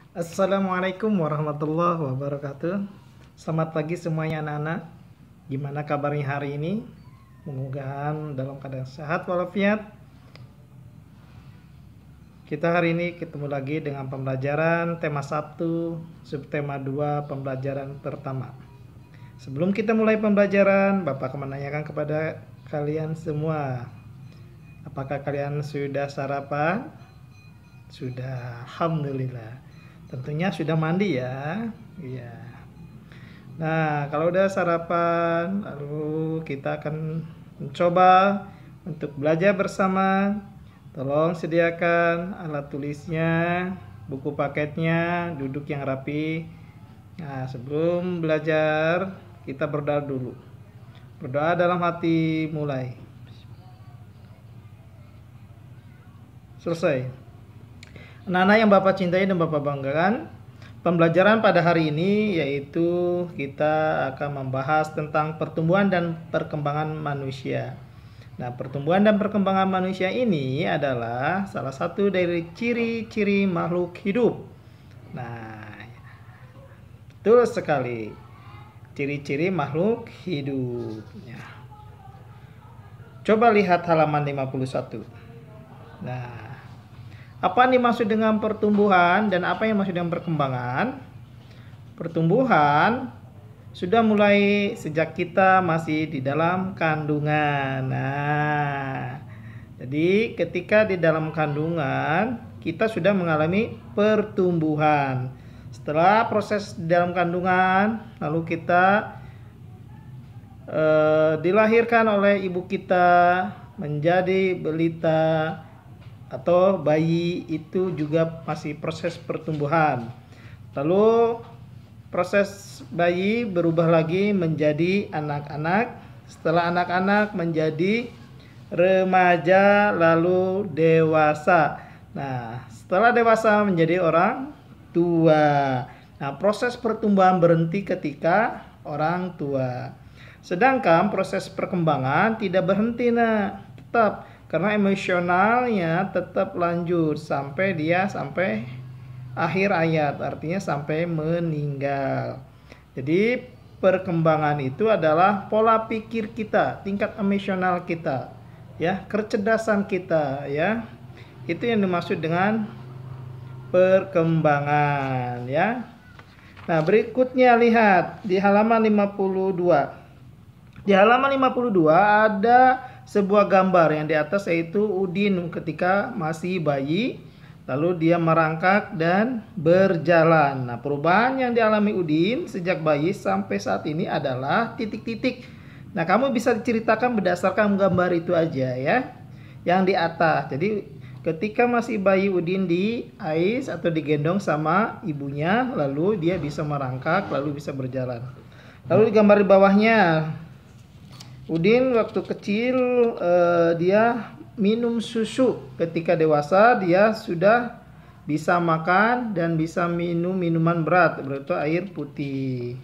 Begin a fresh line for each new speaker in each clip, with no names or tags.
Assalamualaikum warahmatullahi wabarakatuh. Selamat pagi semuanya anak-anak. Gimana kabarnya hari ini? Mudah-mudahan dalam keadaan sehat walafiat. Kita hari ini ketemu lagi dengan pembelajaran tema 1, subtema 2, pembelajaran pertama. Sebelum kita mulai pembelajaran, Bapak akan menanyakan kepada kalian semua. Apakah kalian sudah sarapan? Sudah, alhamdulillah. Tentunya sudah mandi ya. Iya. Nah, kalau udah sarapan, lalu kita akan mencoba untuk belajar bersama. Tolong sediakan alat tulisnya, buku paketnya, duduk yang rapi. Nah, sebelum belajar, kita berdoa dulu. Berdoa dalam hati, mulai. Selesai. Anak-anak yang Bapak cintai dan Bapak banggakan, pembelajaran pada hari ini yaitu kita akan membahas tentang pertumbuhan dan perkembangan manusia. Nah, pertumbuhan dan perkembangan manusia ini adalah salah satu dari ciri-ciri makhluk hidup. Nah, betul sekali. Ciri-ciri makhluk hidup. Coba lihat halaman 51. Nah, apa yang dimaksud dengan pertumbuhan dan apa yang dimaksud dengan perkembangan? Pertumbuhan sudah mulai sejak kita masih di dalam kandungan. Nah, jadi ketika di dalam kandungan kita sudah mengalami pertumbuhan. Setelah proses di dalam kandungan, lalu kita dilahirkan oleh ibu kita menjadi balita atau bayi, itu juga masih proses pertumbuhan. Lalu proses bayi berubah lagi menjadi anak-anak. Setelah anak-anak menjadi remaja, lalu dewasa. Nah, setelah dewasa menjadi orang tua. Nah, proses pertumbuhan berhenti ketika orang tua. Sedangkan proses perkembangan tidak berhenti, tetap. Karena emosionalnya tetap lanjut sampai akhir hayat, artinya sampai meninggal. Jadi perkembangan itu adalah pola pikir kita, tingkat emosional kita, ya, kecerdasan kita, ya. Itu yang dimaksud dengan perkembangan, ya. Nah, berikutnya lihat di halaman 52. Di halaman 52 ada sebuah gambar yang di atas, yaitu Udin ketika masih bayi, lalu dia merangkak dan berjalan. Nah, perubahan yang dialami Udin sejak bayi sampai saat ini adalah titik-titik. Nah, kamu bisa diceritakan berdasarkan gambar itu aja, ya, yang di atas. Jadi ketika masih bayi, Udin diais atau digendong sama ibunya, lalu dia bisa merangkak, lalu bisa berjalan. Lalu di gambar di bawahnya, Udin waktu kecil dia minum susu. Ketika dewasa dia sudah bisa makan dan bisa minum minuman berat, berarti air putih.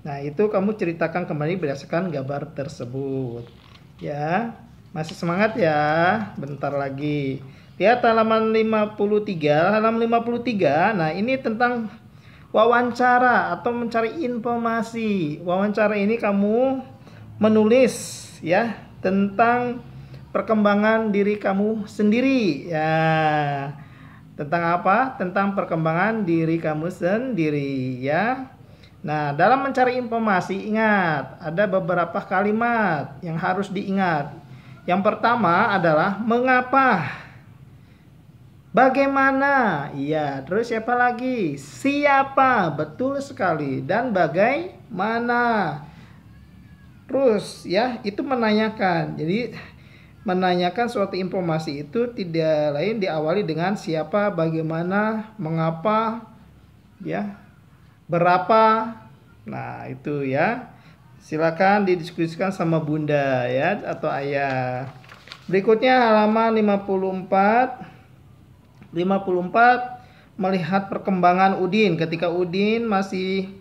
Nah, itu kamu ceritakan kembali berdasarkan gambar tersebut. Ya, masih semangat ya? Bentar lagi. Lihat halaman 53. Halaman 53. Nah, ini tentang wawancara atau mencari informasi. Wawancara ini kamu menulis, ya, tentang perkembangan diri kamu sendiri, ya. Tentang apa? Tentang perkembangan diri kamu sendiri, ya. Nah, dalam mencari informasi, ingat ada beberapa kalimat yang harus diingat. Yang pertama adalah mengapa, bagaimana, iya, terus siapa lagi, siapa, betul sekali, dan bagaimana. Terus, ya, itu menanyakan. Jadi menanyakan suatu informasi itu tidak lain diawali dengan siapa, bagaimana, mengapa, ya, berapa. Nah, itu ya. Silakan didiskusikan sama Bunda, ya, atau Ayah. Berikutnya halaman 54. 54 melihat perkembangan Udin. Ketika Udin masih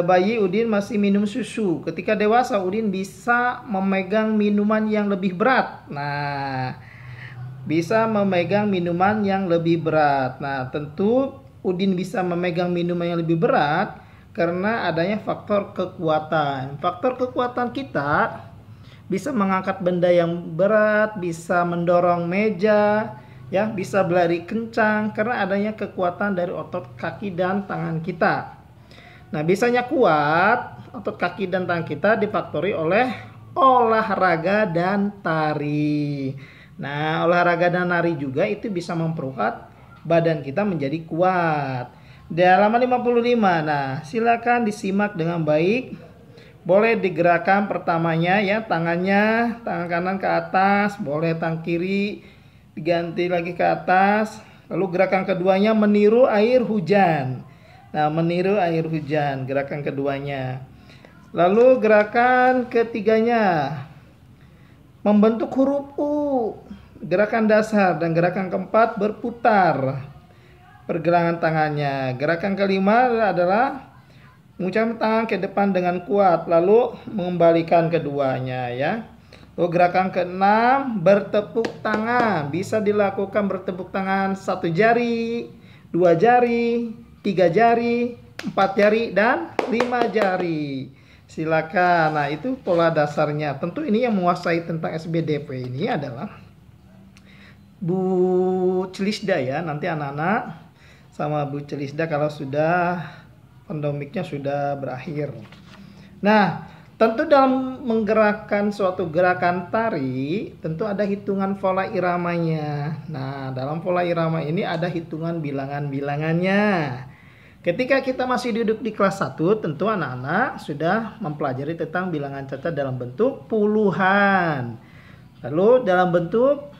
bayi, Udin masih minum susu. Ketika dewasa, Udin bisa memegang minuman yang lebih berat. Nah, bisa memegang minuman yang lebih berat. Nah, tentu Udin bisa memegang minuman yang lebih berat? Karena adanya faktor kekuatan. Faktor kekuatan kita bisa mengangkat benda yang berat, bisa mendorong meja, ya, bisa berlari kencang karena adanya kekuatan dari otot kaki dan tangan kita. Nah, bisanya kuat otot kaki dan tangan kita difaktori oleh olahraga dan tari. Nah, olahraga dan tari juga itu bisa memperkuat badan kita menjadi kuat. Di halaman 55. Nah, silakan disimak dengan baik. Boleh digerakkan pertamanya ya, tangannya, tangan kanan ke atas, boleh tangan kiri diganti lagi ke atas. Lalu gerakan keduanya meniru air hujan. Nah, meniru air hujan, gerakan keduanya. Lalu gerakan ketiganya membentuk huruf U, gerakan dasar, dan gerakan keempat berputar pergelangan tangannya. Gerakan kelima adalah mengucapkan tangan ke depan dengan kuat, lalu mengembalikan keduanya ya. Lalu gerakan keenam bertepuk tangan, bisa dilakukan bertepuk tangan 1 jari, 2 jari, 3 jari, 4 jari, dan 5 jari. Silakan. Nah, itu pola dasarnya. Tentu ini yang menguasai tentang SBDP ini adalah Bu Celisda ya. Nanti anak-anak sama Bu Celisda kalau sudah pandemiknya sudah berakhir. Nah, tentu dalam menggerakkan suatu gerakan tari, tentu ada hitungan pola iramanya. Nah, dalam pola irama ini ada hitungan bilangan-bilangannya. Ketika kita masih duduk di kelas 1, tentu anak-anak sudah mempelajari tentang bilangan cacat dalam bentuk puluhan. Lalu dalam bentuk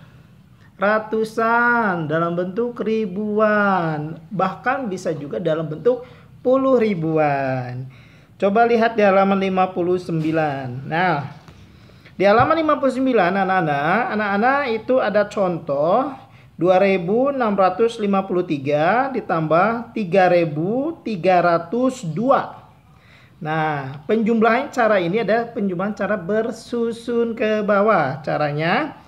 ratusan, dalam bentuk ribuan, bahkan bisa juga dalam bentuk puluh ribuan. Coba lihat di halaman 59. Nah, di halaman 59 anak-anak itu ada contoh 2653 ditambah 3302. Nah, penjumlahan cara ini ada penjumlahan cara bersusun ke bawah. Caranya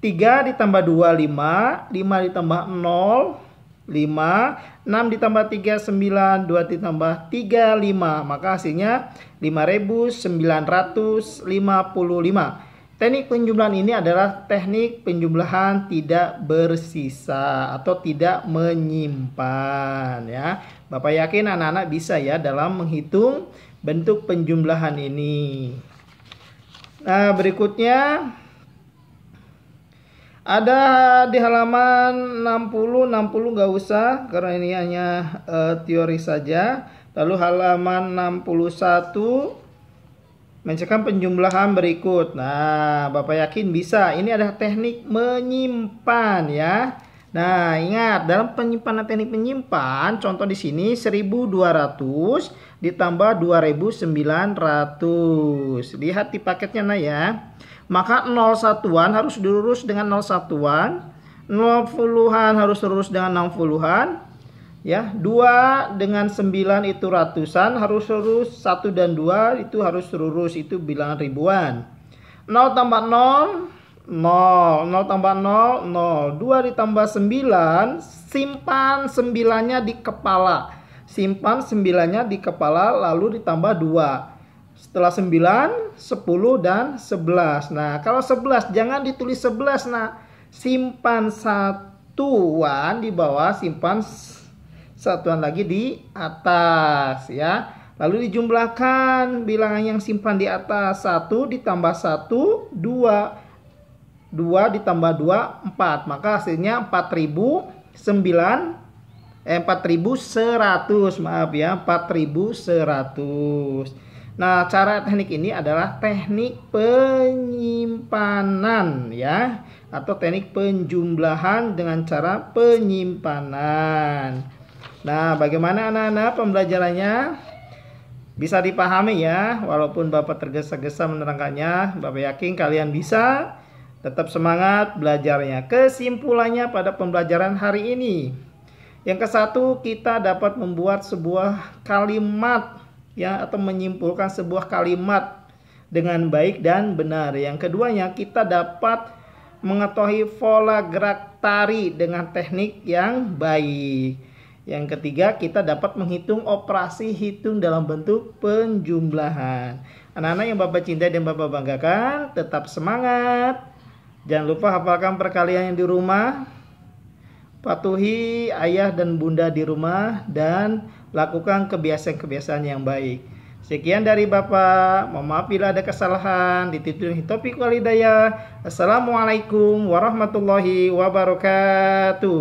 3 ditambah 2 5, 5 ditambah 0 5, 6 ditambah 3 9, 2 ditambah 3 5. Maka hasilnya 5955. Teknik penjumlahan ini adalah teknik penjumlahan tidak bersisa atau tidak menyimpan ya. Bapak yakin anak-anak bisa ya dalam menghitung bentuk penjumlahan ini. Nah, berikutnya ada di halaman 60 nggak usah karena ini hanya teori saja. Lalu halaman 61 menceritakan penjumlahan berikut. Nah, Bapak yakin bisa. Ini adalah teknik menyimpan ya. Nah, ingat dalam penyimpanan teknik menyimpan, contoh di sini 1200 ditambah 2900. Lihat di paketnya nah ya. Maka 0 satuan harus dilurus dengan 0 satuan, 0 puluhan harus lurus dengan 6 puluhan. Ya, 2 dengan 9 itu ratusan, harus lurus. 1 dan 2 itu harus lurus, itu bilangan ribuan. 0 tambah 0, 0. 0 tambah 0, 0. 2 ditambah 9, simpan 9-nya di kepala. Simpan 9-nya di kepala, lalu ditambah 2. Setelah 9, 10, dan 11. Nah, kalau 11, jangan ditulis 11. Nah, simpan satuan di bawah, simpan satuan lagi di atas ya. Lalu dijumlahkan bilangan yang simpan di atas. 1 ditambah 1 2, 2 ditambah 2 4. Maka hasilnya 4100. Maaf ya, 4100. Nah, cara teknik ini adalah teknik penyimpanan ya, atau teknik penjumlahan dengan cara penyimpanan. Nah, bagaimana anak-anak pembelajarannya? Bisa dipahami ya, walaupun Bapak tergesa-gesa menerangkannya. Bapak yakin kalian bisa. Tetap semangat belajarnya. Kesimpulannya pada pembelajaran hari ini. Yang ke-1, kita dapat membuat sebuah kalimat ya, atau menyimpulkan sebuah kalimat dengan baik dan benar. Yang keduanya, kita dapat mengetahui pola gerak tari dengan teknik yang baik. Yang ketiga, kita dapat menghitung operasi hitung dalam bentuk penjumlahan. Anak-anak yang Bapak cintai dan Bapak banggakan, tetap semangat. Jangan lupa hafalkan perkalian yang di rumah. Patuhi ayah dan bunda di rumah dan lakukan kebiasaan-kebiasaan yang baik. Sekian dari Bapak. Mohon maaf bila ada kesalahan. Dititipkan taufiq wal hidayah. Assalamualaikum warahmatullahi wabarakatuh.